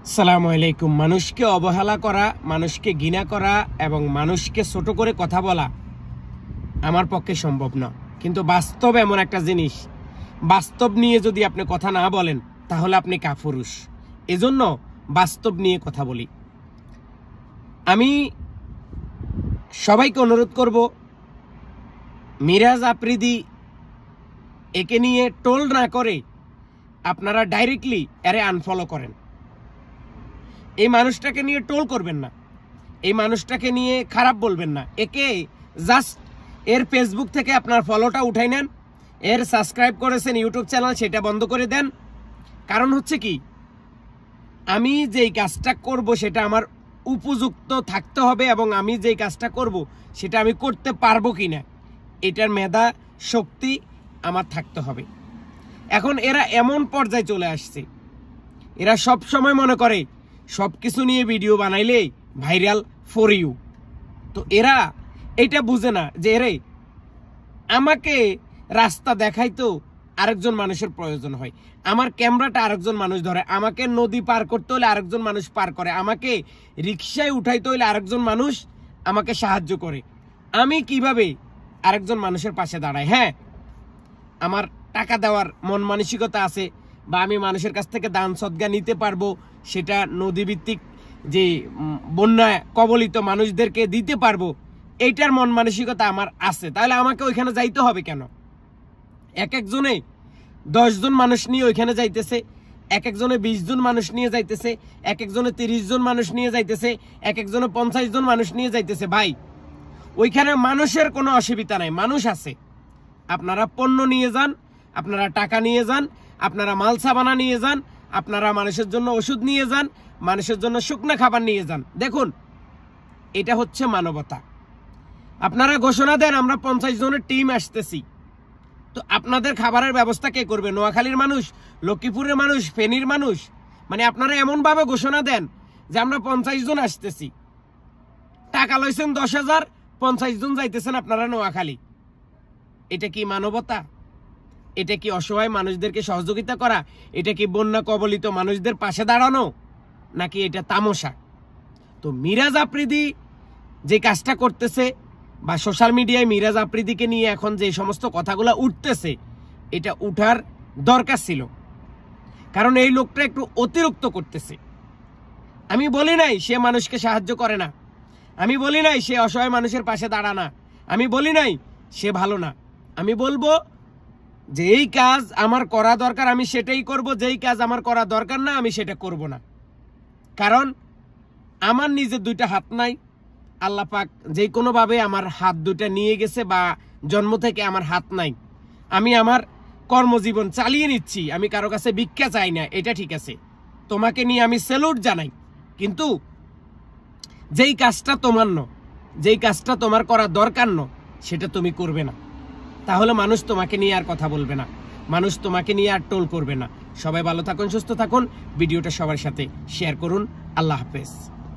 আসসালামু আলাইকুম। মানুষকে অবহেলা করা, মানুষকে ঘৃণা করা এবং মানুষকে ছোট করে কথা বলা আমার পক্ষে সম্ভব না, কিন্তু বাস্তব এমন একটা জিনিস, বাস্তব নিয়ে যদি আপনি কথা না বলেন তাহলে আপনি কাপুরুষ। এজন্য বাস্তব নিয়ে কথা বলি। আমি সবাইকে অনুরোধ করব, মিরাজ আফ্রিদি একে নিয়ে টোল না করে আপনারা ডাইরেক্টলি এরে আনফলো করেন। এই মানুষটাকে নিয়ে টোল করবেন না, এই মানুষটাকে নিয়ে খারাপ বলবেন না। একে জাস্ট এর ফেসবুক থেকে আপনার ফলোটা উঠাই নেন, এর সাবস্ক্রাইব করেছেন ইউটিউব চ্যানেল সেটা বন্ধ করে দেন। কারণ হচ্ছে কি, আমি যেই কাজটা করব সেটা আমার উপযুক্ত থাকতে হবে এবং আমি যেই কাজটা করব সেটা আমি করতে পারবো কিনা এটার মেধা শক্তি আমার থাকতে হবে। এখন এরা এমন পর্যায়ে চলে আসছে, এরা সব সময় মনে করে সব কিছু নিয়ে ভিডিও বানাইলে ভাইরাল ফর ইউ। তো এরা এটা বুঝে না যে এরে আমাকে রাস্তা দেখাইতো আরেকজন মানুষের প্রয়োজন হয়, আমার ক্যামেরাটা আরেকজন মানুষ ধরে, আমাকে নদী পার করতে হলে আরেকজন মানুষ পার করে, আমাকে রিক্সায় উঠাইতে হলে আরেকজন মানুষ আমাকে সাহায্য করে। আমি কিভাবে আরেকজন মানুষের পাশে দাঁড়াই? হ্যাঁ, আমার টাকা দেওয়ার মন মানসিকতা আছে, বা আমি মানুষের কাছ থেকে দান সদকা নিতে পারবো, সেটা নদীভিত্তিক যে বন্যা কবলিত মানুষদেরকে দিতে পারবো, এইটার মন মানসিকতা আমার আছে। তাহলে আমাকে ওইখানে যাইতে হবে কেন? এক একজনে 10 জন মানুষ নিয়ে ওইখানে যাইতেছে, এক একজনে 20 জন মানুষ নিয়ে যাইতেছে, এক একজনে 30 জন মানুষ নিয়ে যাইতেছে, এক একজনে 50 জন মানুষ নিয়ে যাইতেছে। ভাই, ওইখানে মানুষের কোনো অসুবিধা নাই, মানুষ আছে। আপনারা পণ্য নিয়ে যান, আপনারা টাকা নিয়ে যান, আপনারা মাল সাবানা নিয়ে যান, আপনারা মানুষের জন্য ওষুধ নিয়ে যান, মানুষের জন্য শুকনো খাবার নিয়ে যান। দেখুন, এটা হচ্ছে মানবতা। আপনারা ঘোষণা দেন আমরা 50 জনের টিম আসতেছি, তো আপনাদের খাবারের ব্যবস্থা কে করবে? নোয়াখালীর মানুষ, লক্ষ্মীপুরের মানুষ, ফেনীর মানুষ? মানে আপনারা এমনভাবে ঘোষণা দেন যে আমরা 50 জন আসতেছি, টাকা লইছেন 10,000, 50 জন যাইতেছেন আপনারা নোয়াখালী। এটা কি মানবতা? এটা কি অসহায় মানুষদেরকে সহযোগিতা করা? এটা কি বন্যা কবলিত মানুষদের পাশে দাঁড়ানো? নাকি এটা তামাশা? তো মিরাজ আফ্রিদি যে কাজটা করতেছে, বা সোশ্যাল মিডিয়ায় মিরাজ আফ্রিদিকে নিয়ে এখন যে সমস্ত কথাগুলো উঠতেছে, এটা উঠার দরকার ছিল। কারণ এই লোকটা একটু অতিরিক্ত করতেছে। আমি বলি নাই সে মানুষকে সাহায্য করে না, আমি বলি নাই সে অসহায় মানুষের পাশে দাঁড়া না, আমি বলি নাই সে ভালো না। আমি বলবো যে এই কাজ আমার করা দরকার আমি সেটাই করব, যেই কাজ আমার করা দরকার না আমি সেটা করব না। কারণ আমার নিজের দুইটা হাত নাই, আল্লাহ পাক যে কোনোভাবে আমার হাত দুটা নিয়ে গেছে, বা জন্ম থেকে আমার হাত নাই। আমি আমার কর্মজীবন চালিয়ে নিচ্ছি, আমি কারো কাছে ভিক্ষা চাই না, এটা ঠিক আছে, তোমাকে নিয়ে আমি স্যালুট জানাই। কিন্তু যেই কাজটা তোমার ন, যেই কাজটা তোমার করা দরকার ন, সেটা তুমি করবে না, তাহলে মানুষ তোমাকে নিয়ে আর কথা বলবে না, মানুষ তোমাকে নিয়ে আর টোল করবে না। সবাই ভালো থাকুন, সুস্থ থাকুন, ভিডিওটা সবার সাথে শেয়ার করুন। আল্লাহ হাফেজ।